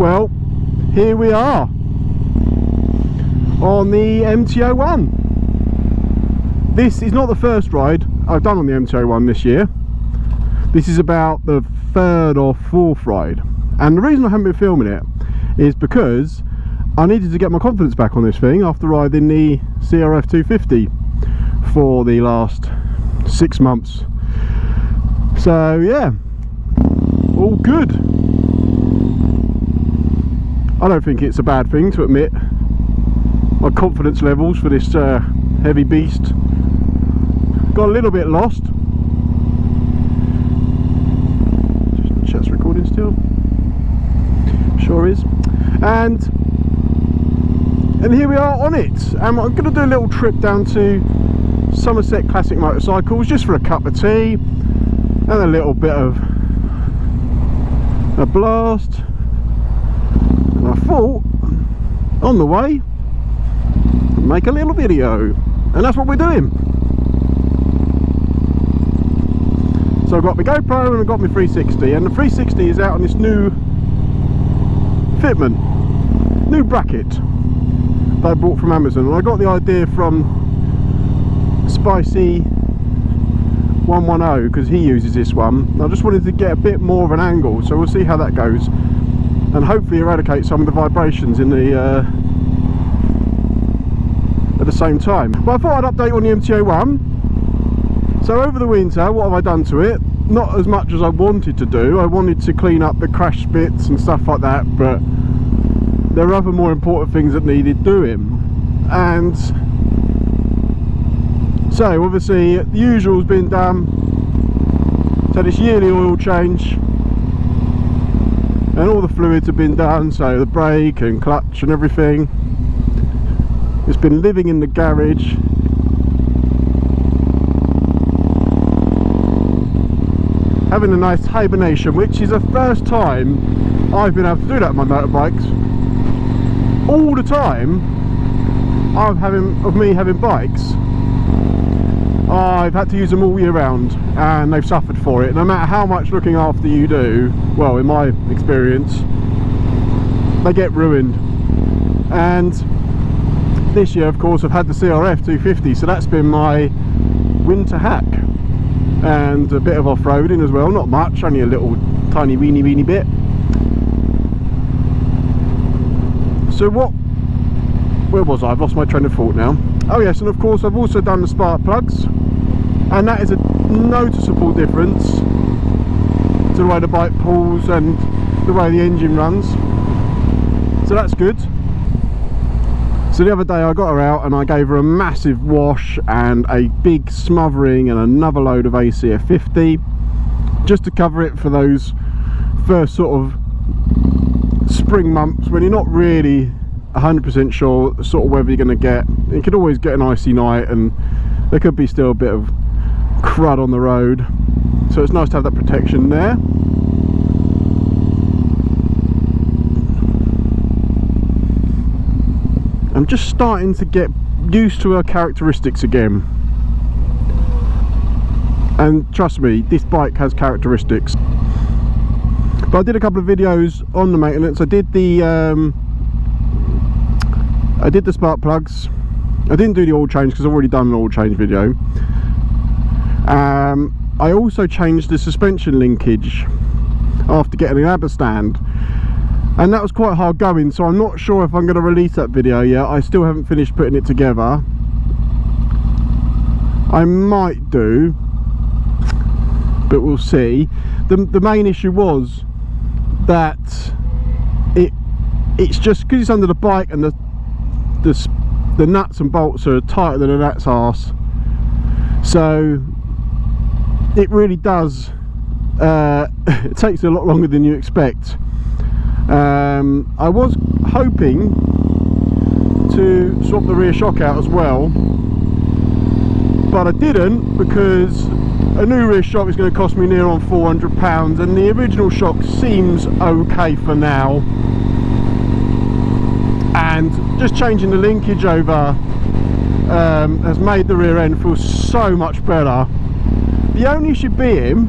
Well, here we are on the MT-01. This is not the first ride I've done on the MT-01 this year. This is about the third or fourth ride, and the reason I haven't been filming it is because I needed to get my confidence back on this thing after riding the CRF 250 for the last 6 months. So yeah, all good. I don't think it's a bad thing to admit my confidence levels for this heavy beast got a little bit lost. Chat's recording still, sure is. And here we are on it, and I'm going to do a little trip down to Somerset Classic Motorcycles just for a cup of tea and a little bit of a blast. And I thought on the way make a little video, and that's what we're doing. So I've got my GoPro and I've got my 360, and the 360 is out on this new fitment, new bracket that I bought from Amazon, and I got the idea from Spicy 110 because he uses this one. I just wanted to get a bit more of an angle, so we'll see how that goes, and hopefully eradicate some of the vibrations in the at the same time. But I thought I'd update on the MT-01. So over the winter, what have I done to it? Not as much as I wanted to do. I wanted to clean up the crash bits and stuff like that, but there are other more important things that needed doing. And so obviously the usual's been done. So this yearly oil change and all the fluids have been done, so the brake and clutch and everything. It's been living in the garage. Having a nice hibernation, which is the first time I've been able to do that on my motorbikes. All the time of me having bikes, I've had to use them all year round, and they've suffered for it. No matter how much looking after you do, well, in my experience, they get ruined. And this year, of course, I've had the CRF 250, so that's been my winter hack, and a bit of off-roading as well. Not much, only a little tiny weeny bit. So where was I? I've lost my train of thought now. Oh yes, and of course I've also done the spark plugs, and that is a noticeable difference to the way the bike pulls and the way the engine runs, so that's good. So the other day I got her out and I gave her a massive wash and a big smothering and another load of ACF50 just to cover it for those first sort of spring months when you're not really 100% sure the sort of weather you're going to get. You could always get an icy night and there could be still a bit of crud on the road, so it's nice to have that protection there. I'm just starting to get used to her characteristics again, and trust me, this bike has characteristics. But I did a couple of videos on the maintenance. I did the spark plugs. I didn't do the oil change because I've already done an oil change video. I also changed the suspension linkage after getting an ABBA stand, and that was quite hard going, so I'm not sure if I'm going to release that video yet. I still haven't finished putting it together. I might do, but we'll see. The main issue was that it's just because it's under the bike, and the nuts and bolts are tighter than a rat's arse, so it really does it takes a lot longer than you expect. I was hoping to swap the rear shock out as well, but I didn't, because a new rear shock is going to cost me near on £400, and the original shock seems okay for now, and just changing the linkage over has made the rear end feel so much better. The only issue being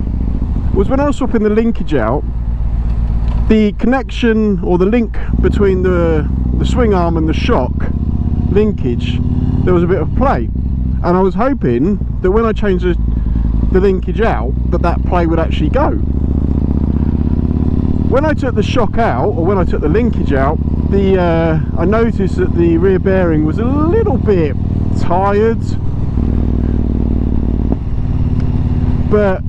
was when I was swapping the linkage out, the connection or the link between the swing arm and the shock linkage, there was a bit of play, and I was hoping that when I changed the linkage out, that play would actually go. When I took the shock out, or when I took the linkage out, I noticed that the rear bearing was a little bit tired, but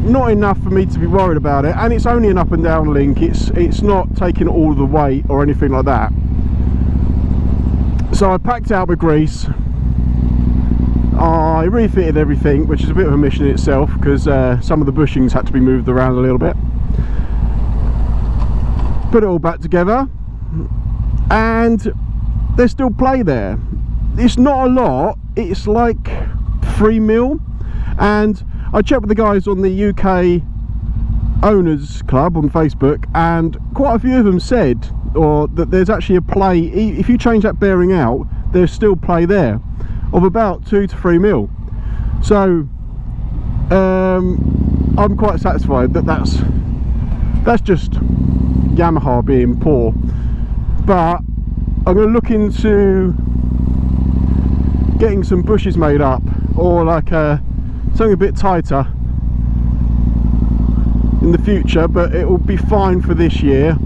not enough for me to be worried about it. And it's only an up and down link, it's not taking all the weight or anything like that. So I packed out with grease, I refitted everything, which is a bit of a mission in itself, because some of the bushings had to be moved around a little bit. Put it all back together, and there's still play there. It's not a lot, it's like 3mm, and I checked with the guys on the UK Owners Club on Facebook, and quite a few of them said that there's actually a play, if you change that bearing out, there's still play there of about 2 to 3mm. So I'm quite satisfied that that's just Yamaha being poor. But I'm going to look into getting some bushes made up, or like something a bit tighter in the future, but it will be fine for this year.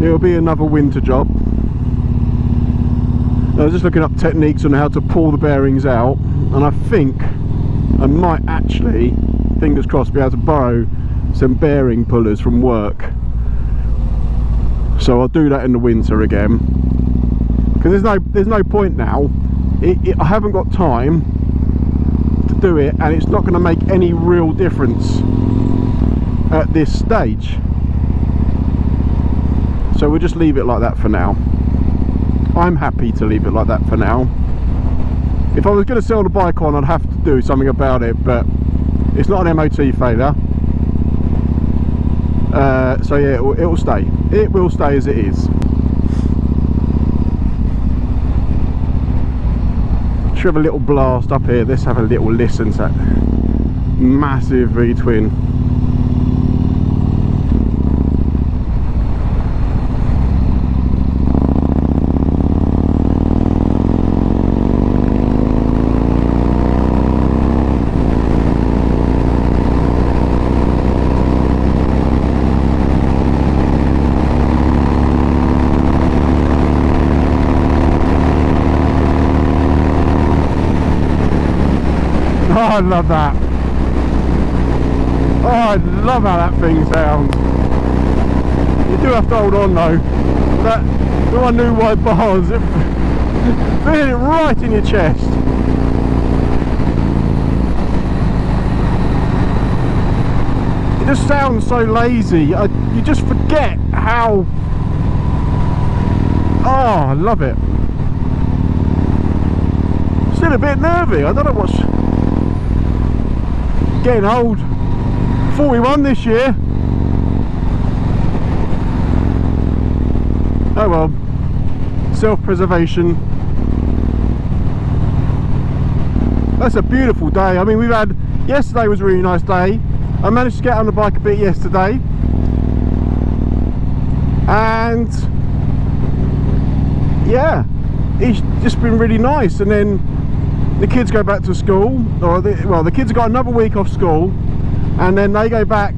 It will be another winter job. I was just looking up techniques on how to pull the bearings out, and I think I might actually, fingers crossed, be able to borrow some bearing pullers from work. So I'll do that in the winter again, because there's no point now. I haven't got time to do it, and it's not going to make any real difference at this stage. So we'll just leave it like that for now. I'm happy to leave it like that for now. If I was going to sell the bike on, I'd have to do something about it, but it's not an MOT failure. So yeah, it will stay. It will stay as it is. Should have a little blast up here. Let's have a little listen to that massive V-twin. Oh, I love that. Oh, I love how that thing sounds. You do have to hold on though. That, with my new white bars, feel it right in your chest. It just sounds so lazy. You just forget how... Oh, I love it. Still a bit nervy. I don't know what's... Getting old. 41 this year. Oh well, self-preservation. That's a beautiful day. I mean, yesterday was a really nice day. I managed to get on the bike a bit yesterday, and yeah, it's just been really nice. And then the kids go back to school, or the kids have got another week off school, and then they go back.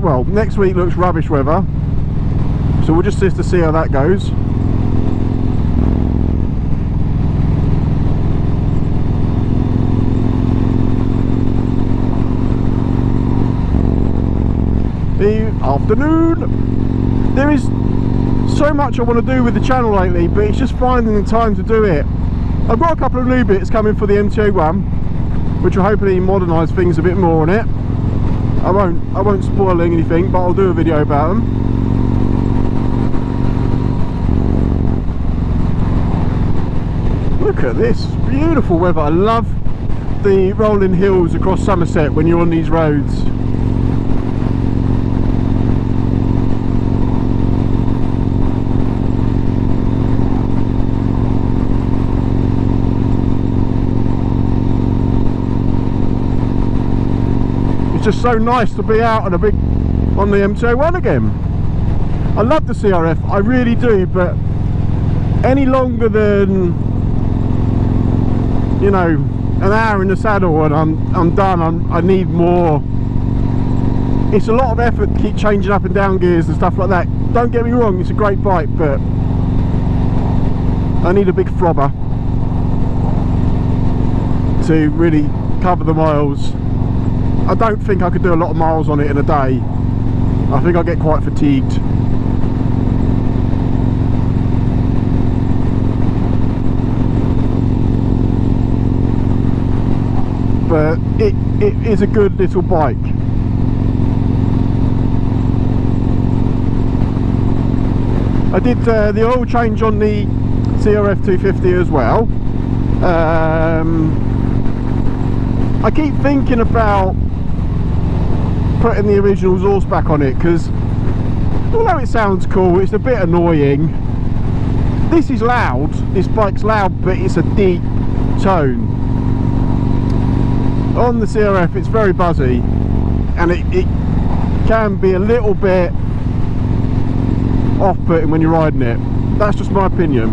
Well, next week looks rubbish weather, so we'll just have to see how that goes. The afternoon. There is so much I want to do with the channel lately, but it's just finding the time to do it. I've got a couple of new bits coming for the MT-01, which will hopefully modernise things a bit more on it. I won't spoil anything, but I'll do a video about them. Look at this, beautiful weather. I love the rolling hills across Somerset when you're on these roads. Just so nice to be out on a big on the MT-01 again. I love the CRF, I really do, but any longer than, you know, an hour in the saddle and I'm done. I need more. It's a lot of effort to keep changing up and down gears and stuff like that. Don't get me wrong, it's a great bike, but I need a big throbber to really cover the miles. I don't think I could do a lot of miles on it in a day. I think I'll get quite fatigued. But it is a good little bike. I did the oil change on the CRF 250 as well. I keep thinking about putting the original exhaust back on it, because although it sounds cool, it's a bit annoying. This is loud, this bike's loud, but it's a deep tone. On the CRF it's very buzzy, and it can be a little bit off-putting when you're riding it. That's just my opinion.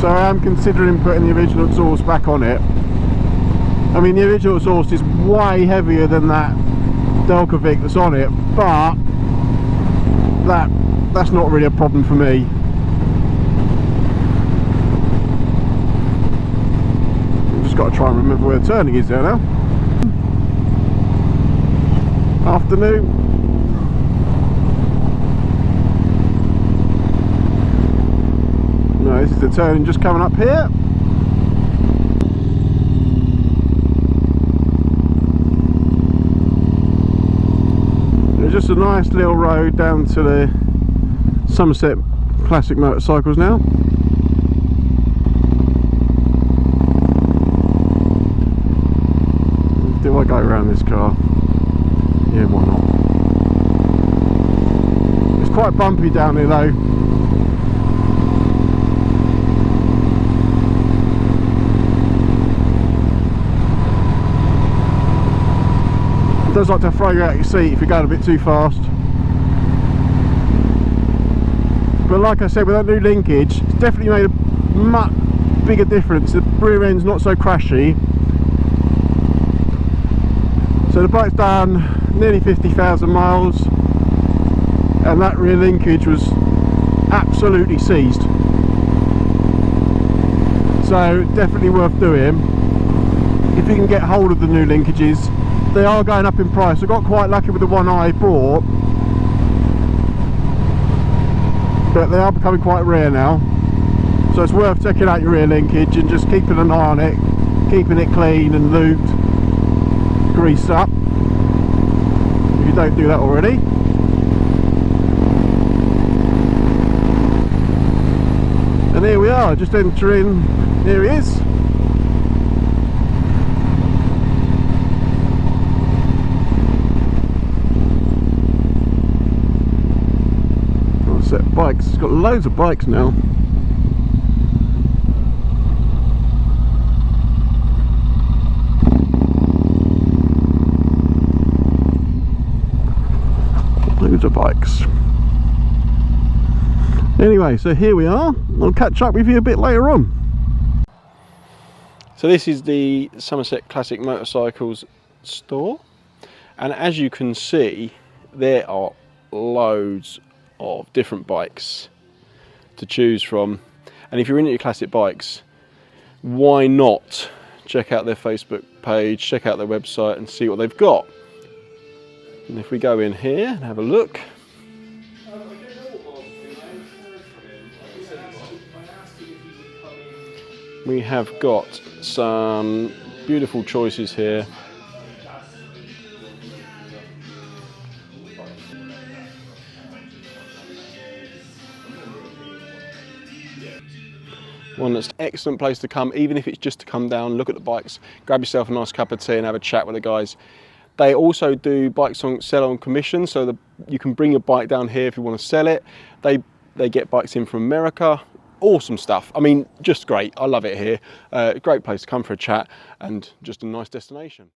So I am considering putting the original exhaust back on it. I mean, the original exhaust is way heavier than that Delcovic that's on it, but that's not really a problem for me. I've just got to try and remember where the turning is there now. Afternoon. No, this is the turning just coming up here. There's just a nice little road down to the Somerset Classic Motorcycles now. Do I go around this car? Yeah, why not? It's quite bumpy down here though. It does like to throw you out your seat if you're going a bit too fast. But like I said, with that new linkage, it's definitely made a much bigger difference. The rear end's not so crashy. So the bike's done nearly 50,000 miles, and that rear linkage was absolutely seized. So definitely worth doing if you can get hold of the new linkages. They are going up in price. I got quite lucky with the one I bought, but they are becoming quite rare now. So it's worth checking out your rear linkage and just keeping an eye on it, keeping it clean and lubed, greased up, if you don't do that already. And here we are, just entering. Here he is. Set bikes, it's got loads of bikes now. Loads of bikes. Anyway, so here we are. I'll catch up with you a bit later on. So this is the Somerset Classic Motorcycles store, and as you can see, there are loads of different bikes to choose from. And if you're into your classic bikes, why not check out their Facebook page, check out their website and see what they've got. And if we go in here and have a look, we have got some beautiful choices here. One that's an excellent place to come, even if it's just to come down, look at the bikes, grab yourself a nice cup of tea and have a chat with the guys. They also do bikes on sell on commission, so you can bring your bike down here if you want to sell it. They get bikes in from America, awesome stuff. I mean, just great. I love it here. Great place to come for a chat and just a nice destination.